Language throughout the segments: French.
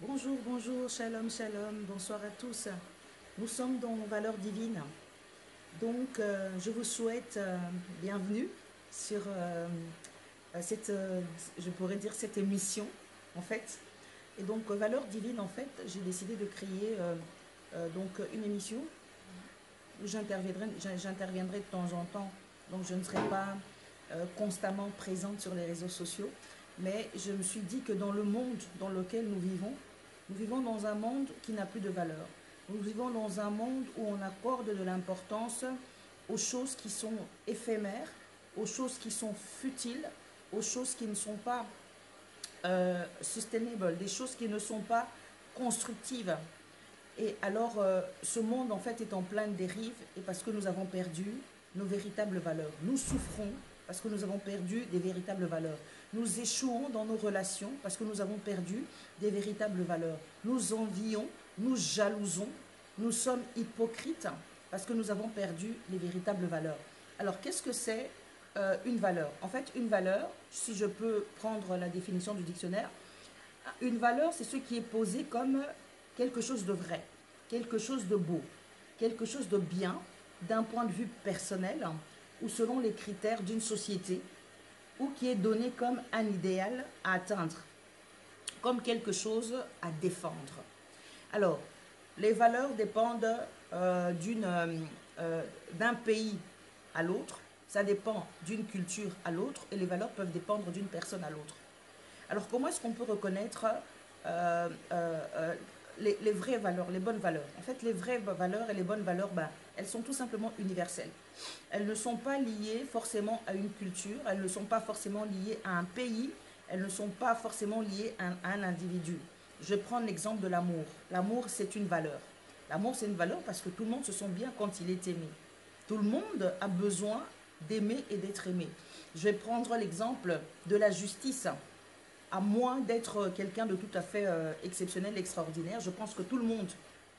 Bonjour, bonjour, shalom, shalom, bonsoir à tous. Nous sommes dans Valeurs divines. Donc, je vous souhaite bienvenue sur cette, je pourrais dire, cette émission, en fait. Et donc, Valeurs divines, en fait, j'ai décidé de créer donc une émission où j'interviendrai de temps en temps. Donc, je ne serai pas constamment présente sur les réseaux sociaux. Mais je me suis dit que dans le monde dans lequel nous vivons dans un monde qui n'a plus de valeur. Nous vivons dans un monde où on accorde de l'importance aux choses qui sont éphémères, aux choses qui sont futiles, aux choses qui ne sont pas sustainable, des choses qui ne sont pas constructives. Et alors, ce monde, en fait, est en pleine dérive et parce que nous avons perdu nos véritables valeurs. Nous souffrons parce que nous avons perdu des véritables valeurs. Nous échouons dans nos relations parce que nous avons perdu des véritables valeurs. Nous envions, nous jalousons, nous sommes hypocrites parce que nous avons perdu les véritables valeurs. Alors, qu'est-ce que c'est une valeur? En fait, une valeur, si je peux prendre la définition du dictionnaire, une valeur, c'est ce qui est posé comme quelque chose de vrai, quelque chose de beau, quelque chose de bien d'un point de vue personnel ou selon les critères d'une société ou qui est donné comme un idéal à atteindre, comme quelque chose à défendre. Alors, les valeurs dépendent d'un pays à l'autre, ça dépend d'une culture à l'autre et les valeurs peuvent dépendre d'une personne à l'autre. Alors, comment est-ce qu'on peut reconnaître euh, euh, euh, les vraies valeurs, les bonnes valeurs? En fait, les vraies valeurs et les bonnes valeurs, ben, elles sont tout simplement universelles. Elles ne sont pas liées forcément à une culture, elles ne sont pas forcément liées à un pays, elles ne sont pas forcément liées à un individu. Je vais prendre l'exemple de l'amour. L'amour, c'est une valeur. L'amour, c'est une valeur parce que tout le monde se sent bien quand il est aimé. Tout le monde a besoin d'aimer et d'être aimé. Je vais prendre l'exemple de la justice. À moins d'être quelqu'un de tout à fait exceptionnel, extraordinaire, je pense que tout le monde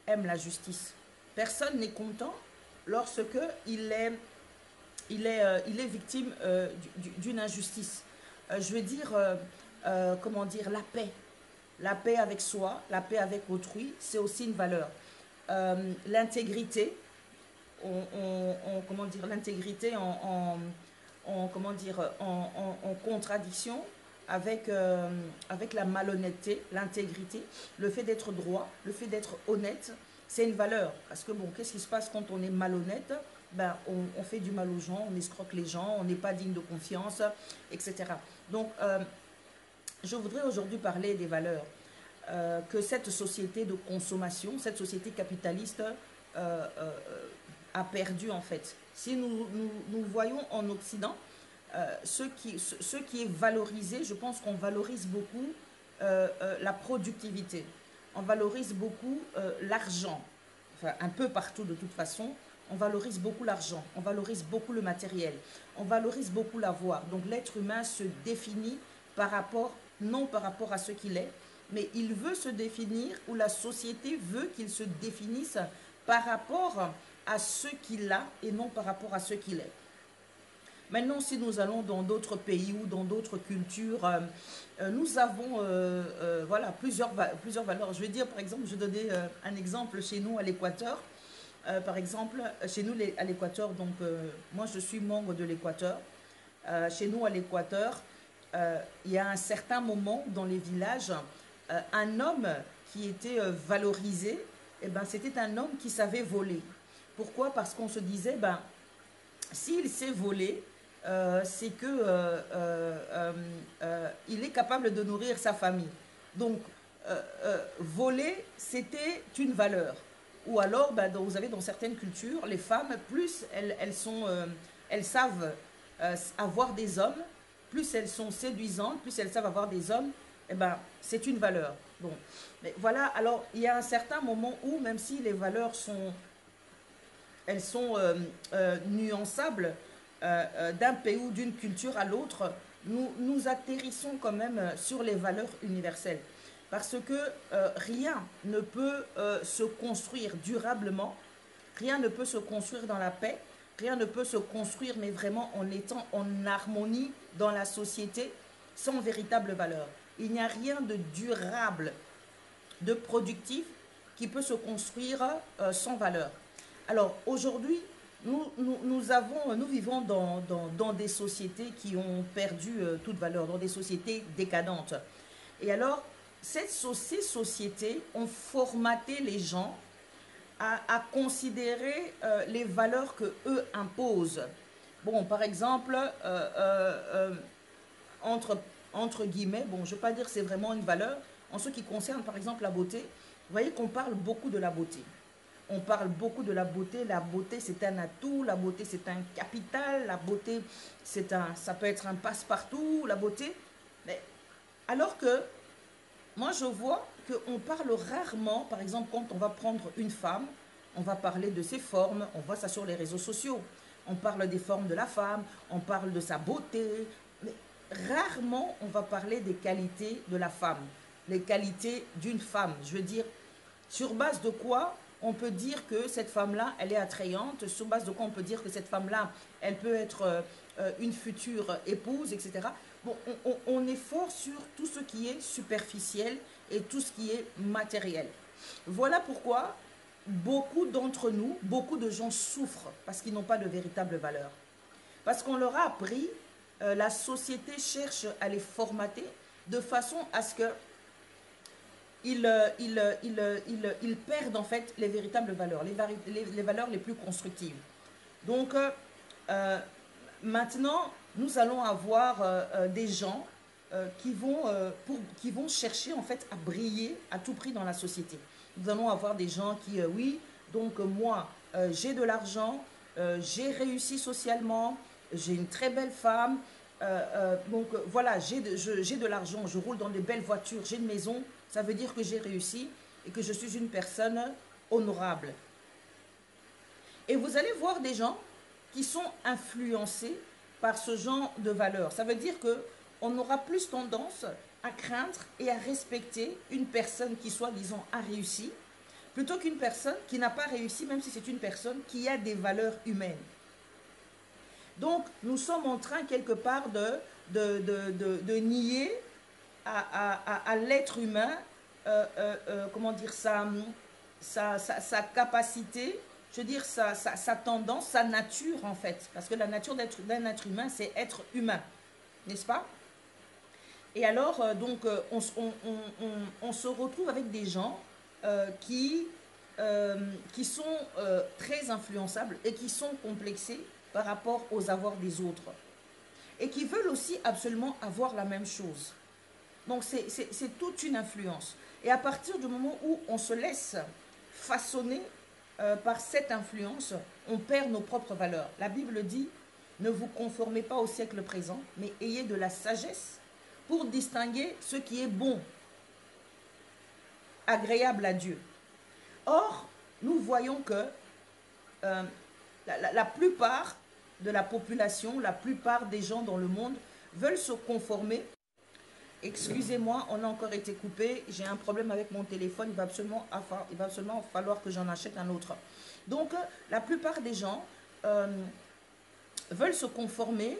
aime la justice. Personne n'est content lorsque il est victime d'une injustice. Je veux dire, comment dire, la paix. La paix avec soi, la paix avec autrui, c'est aussi une valeur. L'intégrité, comment dire, l'intégrité comment dire, en contradiction avec la malhonnêteté, l'intégrité, le fait d'être droit, le fait d'être honnête, c'est une valeur. Parce que bon, qu'est-ce qui se passe quand on est malhonnête? Ben, on fait du mal aux gens, on escroque les gens, on n'est pas digne de confiance, etc. Donc, je voudrais aujourd'hui parler des valeurs que cette société de consommation, cette société capitaliste a perdu en fait. Si nous voyons en Occident, ce qui est valorisé, je pense qu'on valorise beaucoup la productivité. On valorise beaucoup l'argent. Enfin, un peu partout de toute façon. On valorise beaucoup l'argent. On valorise beaucoup le matériel. On valorise beaucoup l'avoir. Donc l'être humain se définit par rapport, non par rapport à ce qu'il est, mais il veut se définir ou la société veut qu'il se définisse par rapport à ce qu'il a et non par rapport à ce qu'il est. Maintenant, si nous allons dans d'autres pays ou dans d'autres cultures, nous avons voilà, plusieurs valeurs. Je vais dire, par exemple, je vais donner un exemple chez nous à l'Équateur. Par exemple, chez nous à l'Équateur, donc moi je suis membre de l'Équateur. Chez nous à l'Équateur, il y a un certain moment dans les villages, un homme qui était valorisé, eh ben, c'était un homme qui savait voler. Pourquoi? Parce qu'on se disait, ben, s'il sait voler, c'est que il est capable de nourrir sa famille. Donc, voler, c'était une valeur. Ou alors, ben, vous avez dans certaines cultures, les femmes, plus elles savent avoir des hommes, plus elles sont séduisantes, plus elles savent avoir des hommes, eh ben, c'est une valeur. Bon, mais voilà. Alors, il y a un certain moment où, même si les valeurs elles sont nuançables d'un pays ou d'une culture à l'autre, nous atterrissons quand même sur les valeurs universelles. Parce que rien ne peut se construire durablement, rien ne peut se construire dans la paix, rien ne peut se construire, mais vraiment en étant en harmonie dans la société, sans véritable valeur. Il n'y a rien de durable de productif qui peut se construire sans valeur. Alors aujourd'hui, nous vivons dans des sociétés qui ont perdu toute valeur, dans des sociétés décadentes. Et alors, ces sociétés ont formaté les gens à considérer les valeurs que eux imposent. Bon, par exemple, entre, entre guillemets, bon, je ne vais pas dire que c'est vraiment une valeur, en ce qui concerne par exemple la beauté, vous voyez qu'on parle beaucoup de la beauté. On parle beaucoup de la beauté c'est un atout, la beauté c'est un capital, la beauté ça peut être un passe-partout, la beauté. Mais alors que moi je vois qu'on parle rarement, par exemple quand on va prendre une femme, on va parler de ses formes, on voit ça sur les réseaux sociaux, on parle des formes de la femme, on parle de sa beauté, mais rarement on va parler des qualités de la femme, les qualités d'une femme. Je veux dire, sur base de quoi on peut dire que cette femme-là, elle est attrayante, sur base de quoi on peut dire que cette femme-là, elle peut être une future épouse, etc. Bon, on est fort sur tout ce qui est superficiel et tout ce qui est matériel. Voilà pourquoi beaucoup d'entre nous, beaucoup de gens souffrent parce qu'ils n'ont pas de véritable valeur. Parce qu'on leur a appris, la société cherche à les formater de façon à ce que ils perdent en fait les véritables valeurs, les valeurs les plus constructives. Donc, maintenant, nous allons avoir des gens qui vont chercher en fait à briller à tout prix dans la société. Nous allons avoir des gens qui, oui, donc moi, j'ai de l'argent, j'ai réussi socialement, j'ai une très belle femme, donc voilà, j'ai de l'argent, je roule dans de belles voitures, j'ai une maison, ça veut dire que j'ai réussi et que je suis une personne honorable. Et vous allez voir des gens qui sont influencés par ce genre de valeurs. Ça veut dire qu'on aura plus tendance à craindre et à respecter une personne qui, soi-disant, a réussi, plutôt qu'une personne qui n'a pas réussi, même si c'est une personne qui a des valeurs humaines. Donc, nous sommes en train, quelque part, de nier à l'être humain, comment dire, sa capacité, je veux dire, sa tendance, sa nature, en fait. Parce que la nature d'un être humain, c'est être humain, n'est-ce pas? Et alors, donc, on se retrouve avec des gens qui sont très influençables et qui sont complexés par rapport aux avoirs des autres. Et qui veulent aussi absolument avoir la même chose. Donc, c'est toute une influence. Et à partir du moment où on se laisse façonner par cette influence, on perd nos propres valeurs. La Bible dit, ne vous conformez pas au siècle présent, mais ayez de la sagesse pour distinguer ce qui est bon, agréable à Dieu. Or, nous voyons que la plupart de la population, la plupart des gens dans le monde veulent se conformer. Excusez-moi, on a encore été coupé, j'ai un problème avec mon téléphone, il va absolument falloir que j'en achète un autre. Donc, la plupart des gens veulent se conformer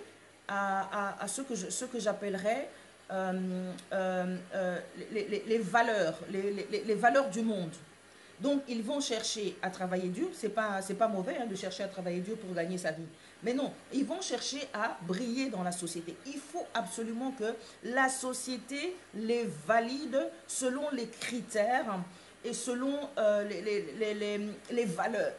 à ce que j'appellerais les valeurs, les valeurs du monde. Donc, ils vont chercher à travailler dur. C'est pas mauvais de chercher à travailler dur pour gagner sa vie. Mais non, ils vont chercher à briller dans la société. Il faut absolument que la société les valide selon les critères et selon les valeurs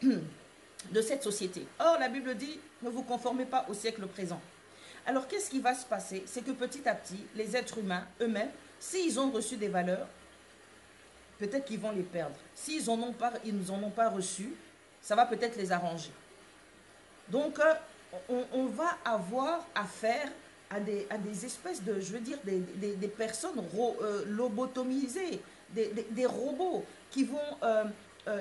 de cette société. Or, la Bible dit, ne vous conformez pas au siècle présent. Alors, qu'est-ce qui va se passer? C'est que petit à petit, les êtres humains eux-mêmes, s'ils ont reçu des valeurs, peut-être qu'ils vont les perdre. S'ils n'en ont pas reçu, ça va peut-être les arranger. Donc, on va avoir affaire à des espèces de, je veux dire, des personnes lobotomisées, des robots qui vont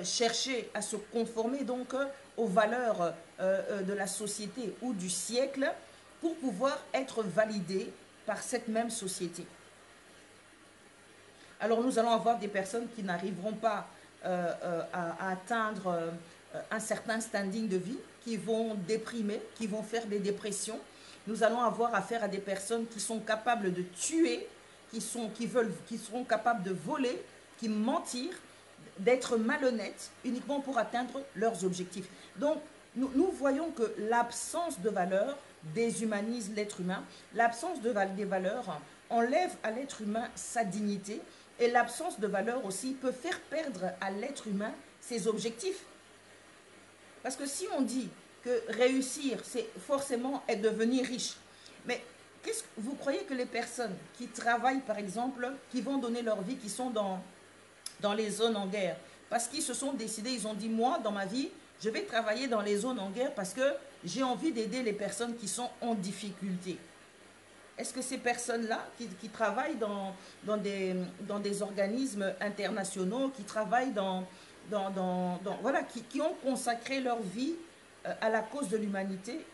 chercher à se conformer donc aux valeurs de la société ou du siècle pour pouvoir être validés par cette même société. Alors nous allons avoir des personnes qui n'arriveront pas à atteindre un certain standing de vie, qui vont déprimer, qui vont faire des dépressions. Nous allons avoir affaire à des personnes qui sont capables de tuer, qui seront capables de voler, qui mentir, d'être malhonnêtes uniquement pour atteindre leurs objectifs. Donc, nous voyons que l'absence de valeur déshumanise l'être humain. L'absence des valeurs enlève à l'être humain sa dignité. Et l'absence de valeur aussi peut faire perdre à l'être humain ses objectifs. Parce que si on dit que réussir, c'est forcément être devenir riche. Mais qu'est-ce que vous croyez que les personnes qui travaillent, par exemple, qui vont donner leur vie, qui sont dans les zones en guerre, parce qu'ils se sont décidés, ils ont dit, moi, dans ma vie, je vais travailler dans les zones en guerre parce que j'ai envie d'aider les personnes qui sont en difficulté. Est-ce que ces personnes-là, qui travaillent dans des organismes internationaux, qui travaillent voilà, qui ont consacré leur vie à la cause de l'humanité,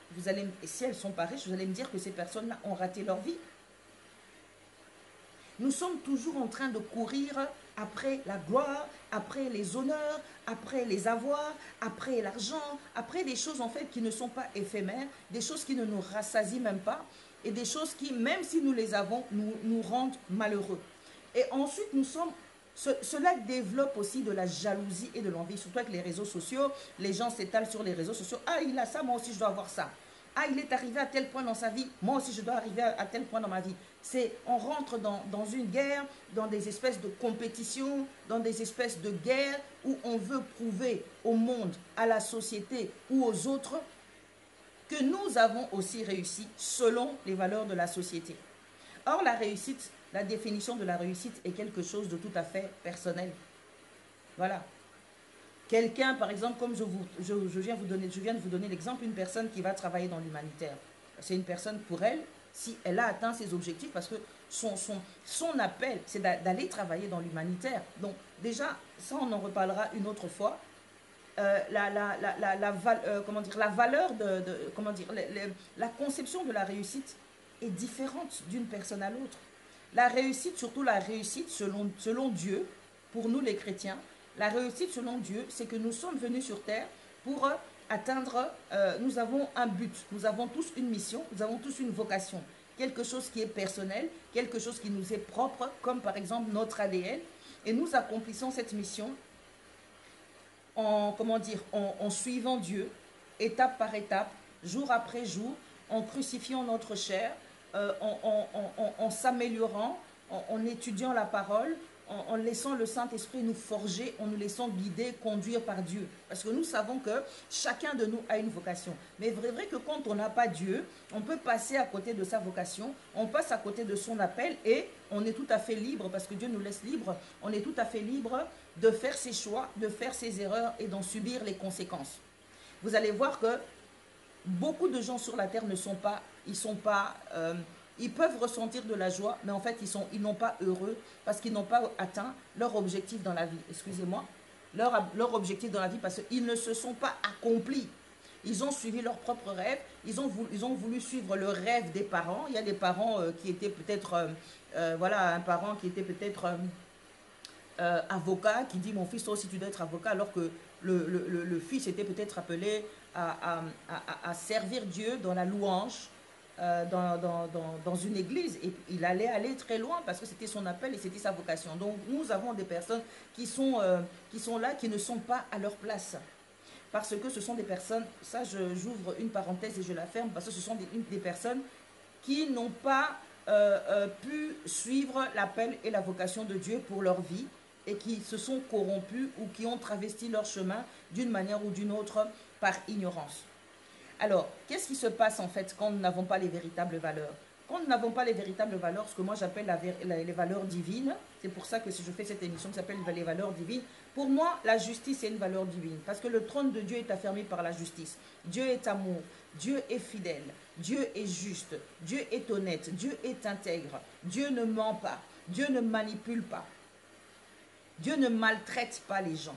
si elles sont pas riches, vous allez me dire que ces personnes-là ont raté leur vie? Nous sommes toujours en train de courir après la gloire, après les honneurs, après les avoirs, après l'argent, après des choses en fait qui ne sont pas éphémères, des choses qui ne nous rassasient même pas, et des choses qui, même si nous les avons, nous rendent malheureux. Et ensuite, cela développe aussi de la jalousie et de l'envie, surtout avec les réseaux sociaux. Les gens s'étalent sur les réseaux sociaux. Ah, il a ça, moi aussi je dois avoir ça. Ah, il est arrivé à tel point dans sa vie, moi aussi je dois arriver à tel point dans ma vie. On rentre dans une guerre, dans des espèces de compétitions, dans des espèces de guerres où on veut prouver au monde, à la société ou aux autres que nous avons aussi réussi selon les valeurs de la société. Or, la réussite, la définition de la réussite est quelque chose de tout à fait personnel. Voilà. Quelqu'un, par exemple, comme je viens de vous donner l'exemple, une personne qui va travailler dans l'humanitaire. C'est une personne, pour elle, si elle a atteint ses objectifs, parce que son appel, c'est d'aller travailler dans l'humanitaire. Donc, déjà, ça, on en reparlera une autre fois. La valeur la conception de la réussite est différente d'une personne à l'autre. La réussite, surtout la réussite selon Dieu, pour nous les chrétiens, la réussite selon Dieu, c'est que nous sommes venus sur terre pour atteindre, nous avons un but, nous avons tous une mission, nous avons tous une vocation, quelque chose qui est personnel, quelque chose qui nous est propre, comme par exemple notre ADN, et nous accomplissons cette mission en suivant Dieu, étape par étape, jour après jour, en crucifiant notre chair, en s'améliorant, en étudiant la parole, en laissant le Saint-Esprit nous forger, en nous laissant guider, conduire par Dieu. Parce que nous savons que chacun de nous a une vocation. Mais c'est vrai que quand on n'a pas Dieu, on peut passer à côté de sa vocation, on passe à côté de son appel et on est tout à fait libre, parce que Dieu nous laisse libre, on est tout à fait libre de faire ses choix, de faire ses erreurs et d'en subir les conséquences. Vous allez voir que beaucoup de gens sur la terre ils peuvent ressentir de la joie, mais en fait, ils n'ont pas heureux parce qu'ils n'ont pas atteint leur objectif dans la vie. Excusez-moi, leur objectif dans la vie parce qu'ils ne se sont pas accomplis. Ils ont suivi leurs propres rêves, ils ont voulu suivre le rêve des parents. Il y a des parents qui étaient peut-être, voilà, un parent qui était peut-être avocat, qui dit, mon fils, toi aussi tu dois être avocat, alors que le fils était peut-être appelé à servir Dieu dans la louange, dans une église, et il allait aller très loin parce que c'était son appel et c'était sa vocation. Donc nous avons des personnes qui sont là, qui ne sont pas à leur place, parce que ce sont des personnes, ça j'ouvre une parenthèse et je la ferme, parce que ce sont des personnes qui n'ont pas pu suivre l'appel et la vocation de Dieu pour leur vie, et qui se sont corrompus ou qui ont travesti leur chemin d'une manière ou d'une autre par ignorance. Alors, qu'est-ce qui se passe en fait quand nous n'avons pas les véritables valeurs? Quand nous n'avons pas les véritables valeurs, ce que moi j'appelle les valeurs divines, c'est pour ça que si je fais cette émission qui s'appelle les valeurs divines, pour moi la justice est une valeur divine, parce que le trône de Dieu est affermi par la justice. Dieu est amour, Dieu est fidèle, Dieu est juste, Dieu est honnête, Dieu est intègre, Dieu ne ment pas, Dieu ne manipule pas, Dieu ne maltraite pas les gens,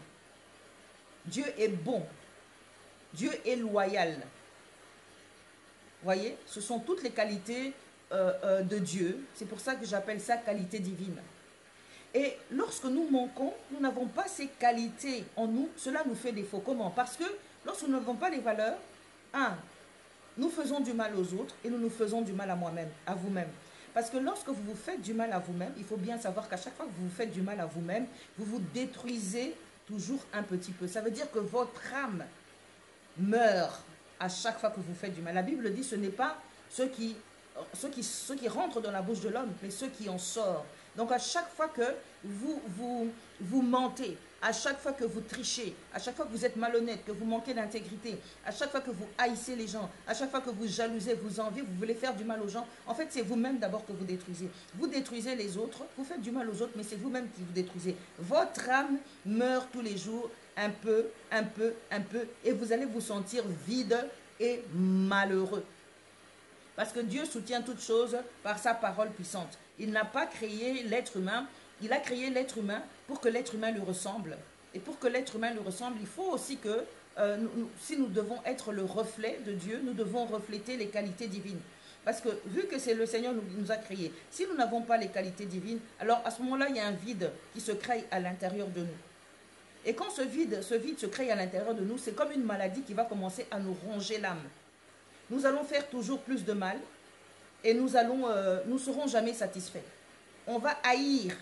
Dieu est bon, Dieu est loyal. Voyez, ce sont toutes les qualités de Dieu. C'est pour ça que j'appelle ça qualité divine. Et lorsque nous manquons, nous n'avons pas ces qualités en nous, cela nous fait défaut. Comment? Parce que lorsque nous n'avons pas les valeurs, nous faisons du mal aux autres et nous nous faisons du mal à moi-même, à vous-même. Parce que lorsque vous vous faites du mal à vous-même, il faut bien savoir qu'à chaque fois que vous vous faites du mal à vous-même, vous vous détruisez toujours un petit peu. Ça veut dire que votre âme meurt à chaque fois que vous faites du mal. La Bible dit ce n'est pas ceux qui rentrent dans la bouche de l'homme, mais ceux qui en sortent. Donc à chaque fois que vous mentez, à chaque fois que vous trichez, à chaque fois que vous êtes malhonnête, que vous manquez d'intégrité, à chaque fois que vous haïssez les gens, à chaque fois que vous jalousez, vous enviez, vous voulez faire du mal aux gens, en fait c'est vous-même d'abord que vous détruisez. Vous détruisez les autres, vous faites du mal aux autres, mais c'est vous-même qui vous détruisez. Votre âme meurt tous les jours, un peu, un peu, un peu, et vous allez vous sentir vide et malheureux. Parce que Dieu soutient toutes choses par sa parole puissante. Il n'a pas créé l'être humain, il a créé l'être humain pour que l'être humain lui ressemble. Et pour que l'être humain lui ressemble, il faut aussi que, si nous devons être le reflet de Dieu, nous devons refléter les qualités divines. Parce que vu que c'est le Seigneur qui nous a créés, si nous n'avons pas les qualités divines, alors à ce moment-là, il y a un vide qui se crée à l'intérieur de nous. Et quand ce vide se crée à l'intérieur de nous, c'est comme une maladie qui va commencer à nous ronger l'âme. Nous allons faire toujours plus de mal et nous serons jamais satisfaits. On va haïr,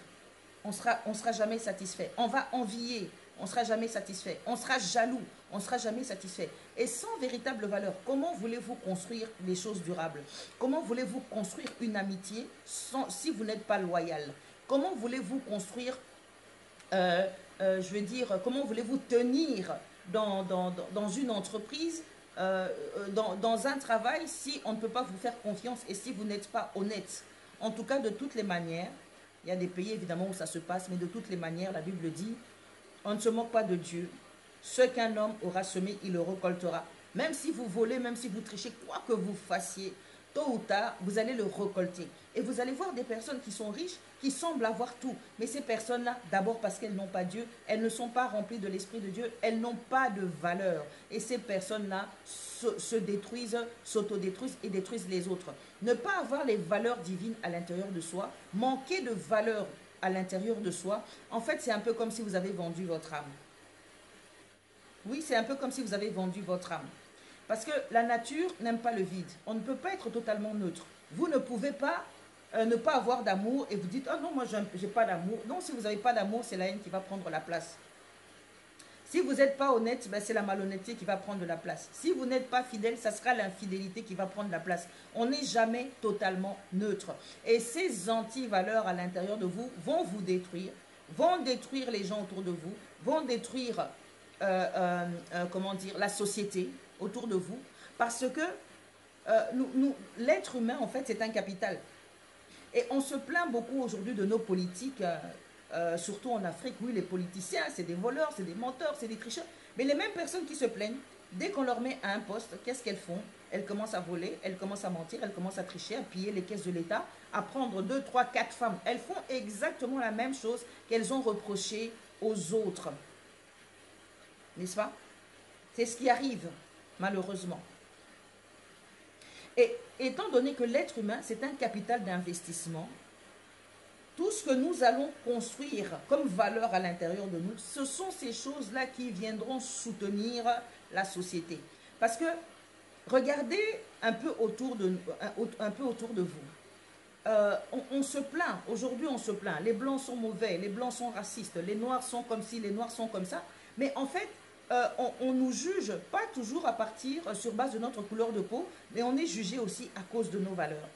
on sera jamais satisfait. On va envier, on sera jamais satisfait. On sera jaloux, on sera jamais satisfait. Et sans véritable valeur, comment voulez-vous construire des choses durables? Comment voulez-vous construire une amitié si vous n'êtes pas loyal? Comment voulez-vous construire, comment voulez-vous tenir dans une entreprise, dans un travail, si on ne peut pas vous faire confiance et si vous n'êtes pas honnête? En tout cas, de toutes les manières, il y a des pays évidemment où ça se passe, mais de toutes les manières, la Bible dit, on ne se moque pas de Dieu. Ce qu'un homme aura semé, il le récoltera. Même si vous volez, même si vous trichez, quoi que vous fassiez, tôt ou tard, vous allez le récolter. Et vous allez voir des personnes qui sont riches, qui semblent avoir tout. Mais ces personnes-là, d'abord parce qu'elles n'ont pas Dieu, elles ne sont pas remplies de l'Esprit de Dieu, elles n'ont pas de valeur. Et ces personnes-là se détruisent, s'autodétruisent et détruisent les autres. Ne pas avoir les valeurs divines à l'intérieur de soi, manquer de valeurs à l'intérieur de soi, en fait, c'est un peu comme si vous avez vendu votre âme. Oui, c'est un peu comme si vous avez vendu votre âme. Parce que la nature n'aime pas le vide. On ne peut pas être totalement neutre. Vous ne pouvez pas ne pas avoir d'amour et vous dites « Ah non, moi, je n'ai pas d'amour. » Non, si vous n'avez pas d'amour, c'est la haine qui va prendre la place. Si vous n'êtes pas honnête, ben c'est la malhonnêteté qui va prendre la place. Si vous n'êtes pas fidèle, ça sera l'infidélité qui va prendre la place. On n'est jamais totalement neutre. Et ces anti-valeurs à l'intérieur de vous vont vous détruire, vont détruire les gens autour de vous, vont détruire la société autour de vous. Parce que l'être humain, en fait, c'est un capital. Et on se plaint beaucoup aujourd'hui de nos politiques, surtout en Afrique. Oui, les politiciens, c'est des voleurs, c'est des menteurs, c'est des tricheurs. Mais les mêmes personnes qui se plaignent, dès qu'on leur met à un poste, qu'est-ce qu'elles font? Elles commencent à voler, elles commencent à mentir, elles commencent à tricher, à piller les caisses de l'État, à prendre 2, 3, 4 femmes. Elles font exactement la même chose qu'elles ont reproché aux autres. N'est-ce pas? C'est ce qui arrive, malheureusement. Et étant donné que l'être humain, c'est un capital d'investissement, tout ce que nous allons construire comme valeur à l'intérieur de nous, ce sont ces choses-là qui viendront soutenir la société. Parce que, regardez un peu autour de vous. On se plaint, aujourd'hui on se plaint, les blancs sont mauvais, les blancs sont racistes, les noirs sont comme ci, les noirs sont comme ça. Mais en fait, on nous juge pas toujours à partir sur base de notre couleur de peau, mais on est jugé aussi à cause de nos valeurs.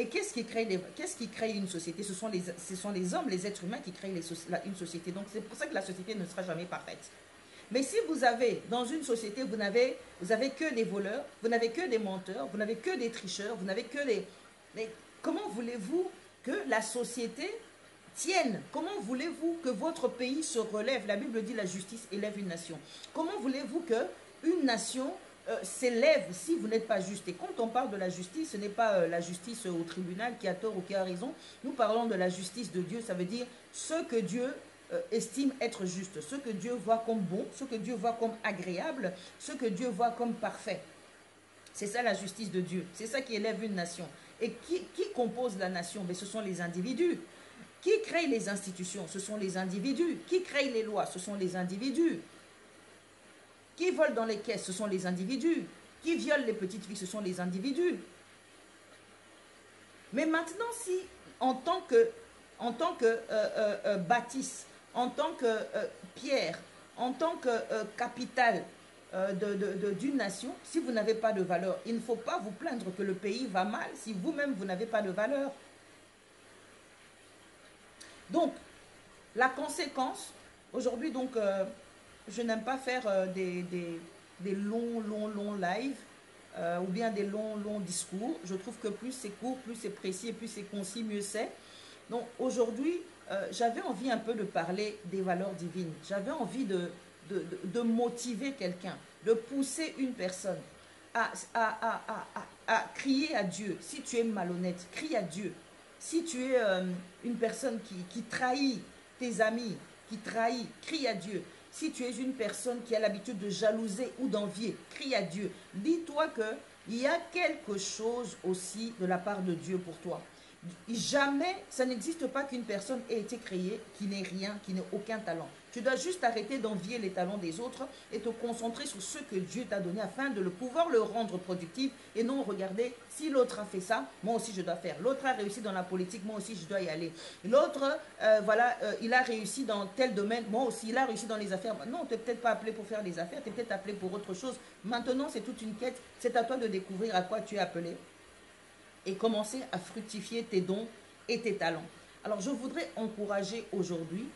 Et qu'est-ce qui crée une société? Ce sont les hommes, les êtres humains qui créent une société. Donc c'est pour ça que la société ne sera jamais parfaite. Mais si vous avez, dans une société, vous n'avez que des voleurs, vous n'avez que des menteurs, vous n'avez que des tricheurs, vous n'avez que comment voulez-vous que la société tienne? Comment voulez-vous que votre pays se relève? La Bible dit la justice élève une nation. Comment voulez-vous qu'une nation s'élève si vous n'êtes pas juste? Et quand on parle de la justice, ce n'est pas la justice au tribunal qui a tort ou qui a raison. Nous parlons de la justice de Dieu, ça veut dire ce que Dieu estime être juste, ce que Dieu voit comme bon, ce que Dieu voit comme agréable, ce que Dieu voit comme parfait. C'est ça la justice de Dieu, c'est ça qui élève une nation. Et qui compose la nation? Mais ce sont les individus. Qui crée les institutions? Ce sont les individus. Qui crée les lois? Ce sont les individus. Qui vole dans les caisses? Ce sont les individus. Qui viole les petites filles? Ce sont les individus. Mais maintenant, si en tant que bâtisse, en tant que pierre, en tant que capitale d'une nation, si vous n'avez pas de valeur, il ne faut pas vous plaindre que le pays va mal si vous-même vous n'avez pas de valeur. Donc, la conséquence, aujourd'hui, donc, je n'aime pas faire des longs lives ou bien des longs discours. Je trouve que plus c'est court, plus c'est précis et plus c'est concis, mieux c'est. Donc, aujourd'hui, j'avais envie un peu de parler des valeurs divines. J'avais envie de motiver quelqu'un, de pousser une personne à crier à Dieu. Si tu es malhonnête, crie à Dieu. Si tu es une personne qui trahit tes amis, qui trahit, crie à Dieu. Si tu es une personne qui a l'habitude de jalouser ou d'envier, crie à Dieu. Dis-toi qu'il y a quelque chose aussi de la part de Dieu pour toi. Jamais, ça n'existe pas qu'une personne ait été créée qui n'ait rien, qui n'ait aucun talent. Tu dois juste arrêter d'envier les talents des autres et te concentrer sur ce que Dieu t'a donné afin de pouvoir le rendre productif et non regarder si l'autre a fait ça, moi aussi je dois faire. L'autre a réussi dans la politique, moi aussi je dois y aller. L'autre, il a réussi dans tel domaine, moi aussi il a réussi dans les affaires. Non, tu n'es peut-être pas appelé pour faire des affaires, tu es peut-être appelé pour autre chose. Maintenant, c'est toute une quête, c'est à toi de découvrir à quoi tu es appelé et commencer à fructifier tes dons et tes talents. Alors, je voudrais encourager aujourd'hui,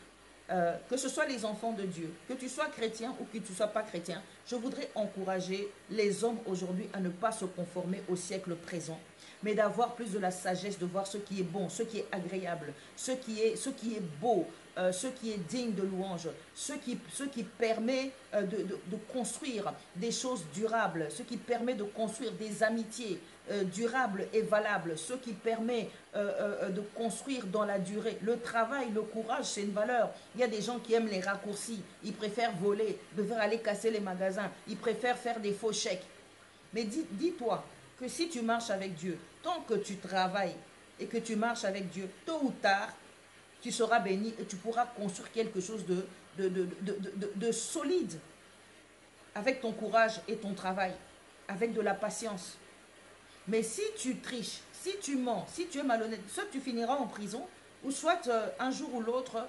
que ce soit les enfants de Dieu, que tu sois chrétien ou que tu ne sois pas chrétien, je voudrais encourager les hommes aujourd'hui à ne pas se conformer au siècle présent, mais d'avoir plus de la sagesse, de voir ce qui est bon, ce qui est agréable, ce qui est beau, ce qui est digne de louange, ce qui permet de construire des choses durables, ce qui permet de construire des amitiés durables et valables, ce qui permet de construire dans la durée. Le travail, le courage, c'est une valeur. Il y a des gens qui aiment les raccourcis, ils préfèrent voler, ils préfèrent aller casser les magasins, ils préfèrent faire des faux chèques. Mais dis-toi que si tu marches avec Dieu, tant que tu travailles et que tu marches avec Dieu, tôt ou tard, tu seras béni et tu pourras construire quelque chose de solide avec ton courage et ton travail, avec de la patience. Mais si tu triches, si tu mens, si tu es malhonnête, soit tu finiras en prison, ou soit un jour ou l'autre,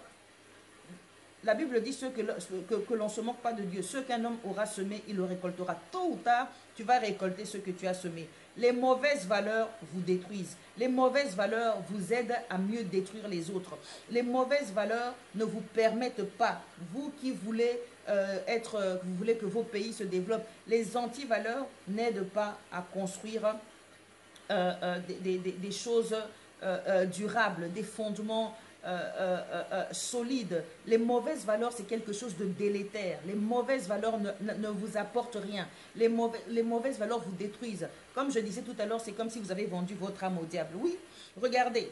la Bible dit que l'on ne se moque pas de Dieu. Ce qu'un homme aura semé, il le récoltera. Tôt ou tard, tu vas récolter ce que tu as semé. Les mauvaises valeurs vous détruisent. Les mauvaises valeurs vous aident à mieux détruire les autres. Les mauvaises valeurs ne vous permettent pas, vous qui voulez vous voulez que vos pays se développent, les antivaleurs n'aident pas à construire des choses durables, des fondements solides. Les mauvaises valeurs, c'est quelque chose de délétère. Les mauvaises valeurs ne vous apportent rien. Les mauvaises valeurs vous détruisent. Comme je disais tout à l'heure, c'est comme si vous avez vendu votre âme au diable. Oui, regardez,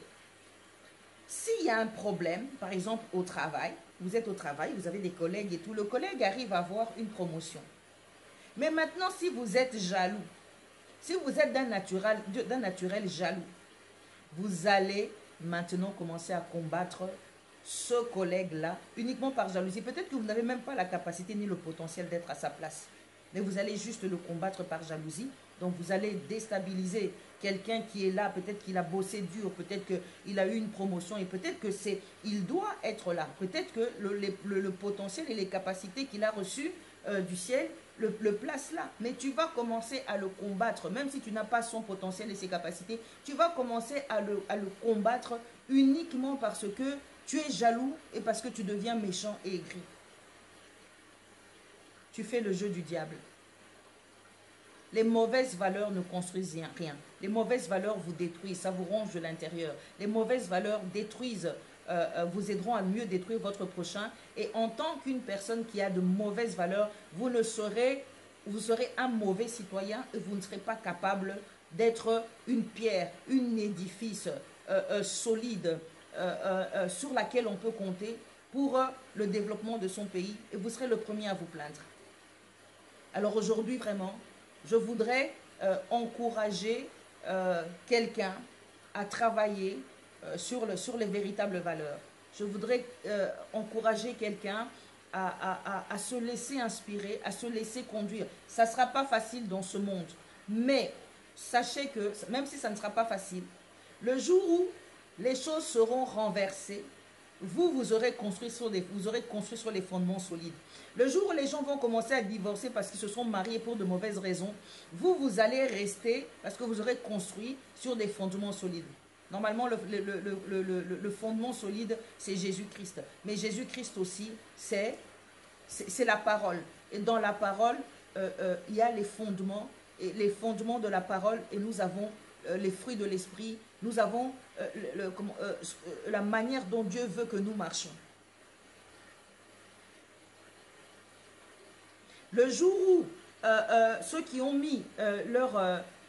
s'il y a un problème, par exemple au travail, vous êtes au travail, vous avez des collègues et tout, le collègue arrive à avoir une promotion. Mais maintenant, si vous êtes jaloux, si vous êtes d'un naturel jaloux, vous allez maintenant commencer à combattre ce collègue-là uniquement par jalousie. Peut-être que vous n'avez même pas la capacité ni le potentiel d'être à sa place. Mais vous allez juste le combattre par jalousie. Donc vous allez déstabiliser quelqu'un qui est là. Peut-être qu'il a bossé dur, peut-être qu'il a eu une promotion et peut-être que il doit être là. Peut-être que le potentiel et les capacités qu'il a reçues du ciel le place là, mais tu vas commencer à le combattre, même si tu n'as pas son potentiel et ses capacités, tu vas commencer à le combattre uniquement parce que tu es jaloux et parce que tu deviens méchant et aigri. Tu fais le jeu du diable. Les mauvaises valeurs ne construisent rien. Les mauvaises valeurs vous détruisent, ça vous ronge de l'intérieur. Les mauvaises valeurs détruisent, vous aideront à mieux détruire votre prochain. Et en tant qu'une personne qui a de mauvaises valeurs, vous serez un mauvais citoyen et vous ne serez pas capable d'être une pierre, un édifice solide sur laquelle on peut compter pour le développement de son pays. Et vous serez le premier à vous plaindre. Alors aujourd'hui, vraiment, je voudrais encourager quelqu'un à travailler sur les véritables valeurs. Je voudrais encourager quelqu'un à se laisser inspirer, à se laisser conduire. Ça ne sera pas facile dans ce monde, mais sachez que, même si ça ne sera pas facile, Le jour où les choses seront renversées, vous aurez construit sur les fondements solides. Le jour où les gens vont commencer à divorcer parce qu'ils se sont mariés pour de mauvaises raisons, vous allez rester parce que vous aurez construit sur des fondements solides. Normalement, le fondement solide, c'est Jésus-Christ. Mais Jésus-Christ aussi, c'est la parole. Et dans la parole, il y a les fondements de la parole, et nous avons les fruits de l'esprit, nous avons la manière dont Dieu veut que nous marchions. Le jour où ceux qui ont mis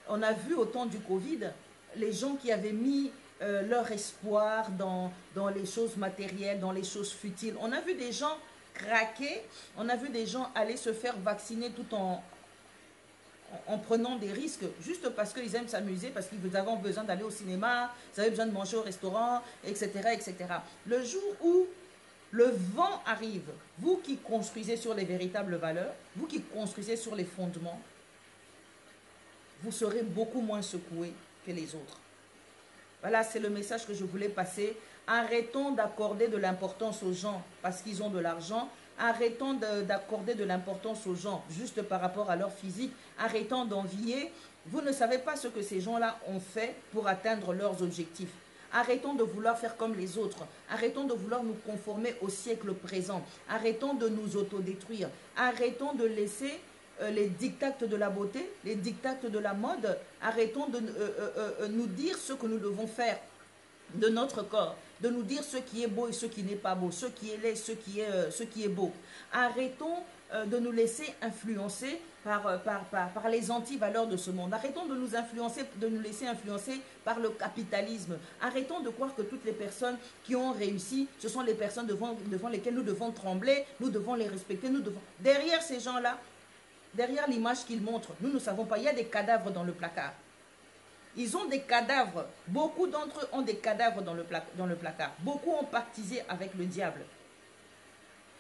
on a vu au temps du Covid, les gens qui avaient mis leur espoir dans les choses matérielles, dans les choses futiles, on a vu des gens craquer, on a vu des gens aller se faire vacciner tout en prenant des risques, juste parce qu'ils aiment s'amuser, parce qu'ils avaient besoin d'aller au cinéma, ils avaient besoin de manger au restaurant, etc., etc. Le jour où le vent arrive, vous qui construisez sur les véritables valeurs, vous qui construisez sur les fondements, vous serez beaucoup moins secoués que les autres. Voilà, c'est le message que je voulais passer. Arrêtons d'accorder de l'importance aux gens parce qu'ils ont de l'argent. Arrêtons d'accorder de l'importance aux gens juste par rapport à leur physique. Arrêtons d'envier. Vous ne savez pas ce que ces gens-là ont fait pour atteindre leurs objectifs. Arrêtons de vouloir faire comme les autres. Arrêtons de vouloir nous conformer au siècle présent. Arrêtons de nous autodétruire. Arrêtons de laisser les dictates de la beauté, les dictates de la mode. Arrêtons de nous dire ce que nous devons faire de notre corps, de nous dire ce qui est beau et ce qui n'est pas beau, ce qui est laid, ce qui est beau. Arrêtons de nous laisser influencer par les anti-valeurs de ce monde. Arrêtons de nous laisser influencer par le capitalisme. Arrêtons de croire que toutes les personnes qui ont réussi, ce sont les personnes devant lesquelles nous devons trembler, nous devons les respecter, Derrière ces gens-là, derrière l'image qu'ils montrent, nous ne savons pas, il y a des cadavres dans le placard. Ils ont des cadavres. Beaucoup d'entre eux ont des cadavres dans le placard. Beaucoup ont pactisé avec le diable.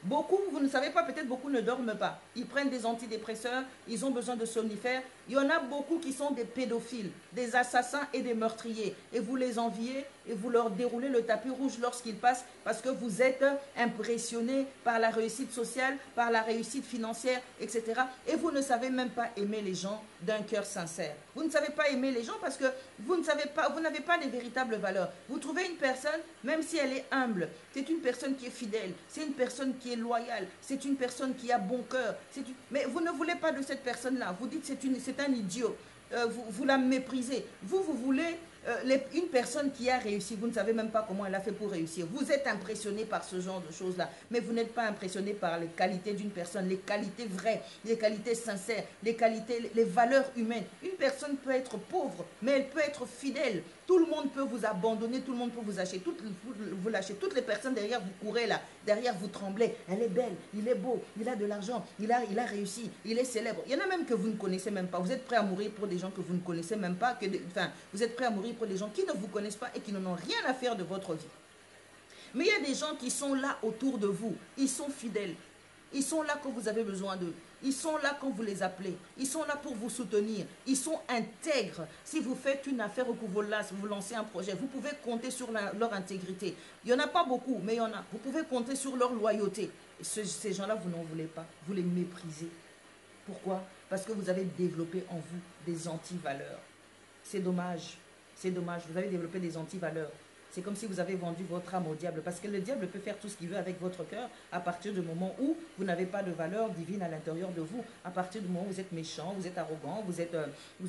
Beaucoup, vous ne savez pas, peut-être beaucoup ne dorment pas. Ils prennent des antidépresseurs, ils ont besoin de somnifères. Il y en a beaucoup qui sont des pédophiles, des assassins et des meurtriers. Et vous les enviez et vous leur déroulez le tapis rouge lorsqu'ils passent parce que vous êtes impressionnés par la réussite sociale, par la réussite financière, etc. Et vous ne savez même pas aimer les gens d'un cœur sincère. Vous ne savez pas aimer les gens parce que vous n'avez pas les véritables valeurs. Vous trouvez une personne, même si elle est humble, c'est une personne qui est fidèle, c'est une personne qui est loyale, c'est une personne qui a bon cœur. Mais vous ne voulez pas de cette personne-là. Vous dites c'est un idiot. Vous la méprisez. Vous voulez une personne qui a réussi. Vous ne savez même pas comment elle a fait pour réussir. Vous êtes impressionné par ce genre de choses-là. Mais vous n'êtes pas impressionné par les qualités d'une personne, les qualités vraies, les qualités sincères, les valeurs humaines. Une personne peut être pauvre, mais elle peut être fidèle. Tout le monde peut vous abandonner, tout le monde peut vous lâcher. Vous lâchez. Toutes les personnes derrière vous courez là, derrière vous tremblez. Elle est belle, il est beau, il a de l'argent, il a réussi, il est célèbre. Il y en a même que vous ne connaissez même pas. Vous êtes prêt à mourir pour des gens que vous ne connaissez même pas. Vous êtes prêt à mourir pour des gens qui ne vous connaissent pas et qui n'en ont rien à faire de votre vie. Mais il y a des gens qui sont là autour de vous. Ils sont fidèles. Ils sont là quand vous avez besoin d'eux. Ils sont là quand vous les appelez. Ils sont là pour vous soutenir. Ils sont intègres. Si vous faites une affaire ou que vous lancez un projet, vous pouvez compter sur leur intégrité. Il n'y en a pas beaucoup, mais il y en a. Vous pouvez compter sur leur loyauté. Et ces gens-là, vous n'en voulez pas. Vous les méprisez. Pourquoi? Parce que vous avez développé en vous des anti-valeurs. C'est dommage. C'est dommage. Vous avez développé des anti-valeurs. C'est comme si vous avez vendu votre âme au diable. Parce que le diable peut faire tout ce qu'il veut avec votre cœur à partir du moment où vous n'avez pas de valeur divine à l'intérieur de vous. À partir du moment où vous êtes méchant, vous êtes arrogant, vous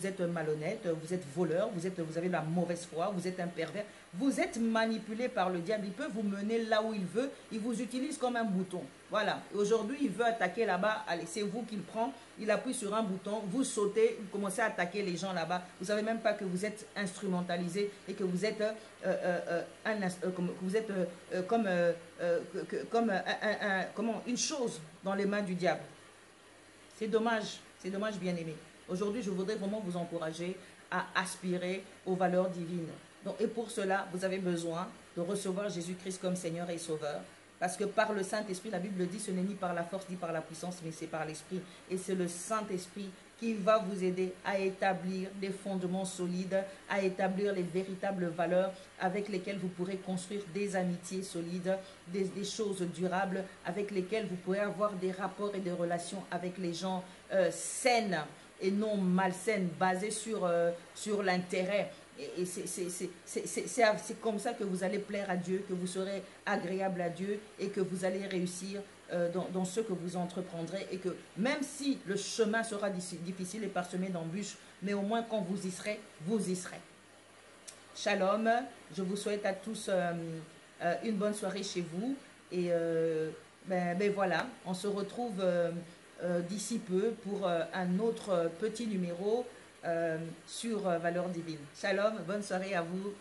êtes malhonnête, vous êtes voleur, vous avez la mauvaise foi, vous êtes un pervers. Vous êtes manipulé par le diable. Il peut vous mener là où il veut. Il vous utilise comme un bouton. Voilà. Aujourd'hui, il veut attaquer là-bas. Allez, c'est vous qui le prend. Il appuie sur un bouton. Vous sautez. Vous commencez à attaquer les gens là-bas. Vous ne savez même pas que vous êtes instrumentalisé et que vous êtes comme une chose dans les mains du diable. C'est dommage. C'est dommage, bien-aimé. Aujourd'hui, je voudrais vraiment vous encourager à aspirer aux valeurs divines. Donc, et pour cela, vous avez besoin de recevoir Jésus-Christ comme Seigneur et Sauveur. Parce que par le Saint-Esprit, la Bible dit, ce n'est ni par la force ni par la puissance, mais c'est par l'Esprit. Et c'est le Saint-Esprit qui va vous aider à établir des fondements solides, à établir les véritables valeurs avec lesquelles vous pourrez construire des amitiés solides, des choses durables, avec lesquelles vous pourrez avoir des rapports et des relations avec les gens saines et non malsaines, basées sur l'intérêt. Et c'est comme ça que vous allez plaire à Dieu, que vous serez agréable à Dieu et que vous allez réussir dans ce que vous entreprendrez, et que même si le chemin sera difficile et parsemé d'embûches, mais au moins quand vous y serez, vous y serez. Shalom, je vous souhaite à tous une bonne soirée chez vous, et ben voilà, on se retrouve d'ici peu pour un autre petit numéro sur Valeurs Divines. Shalom, bonne soirée à vous.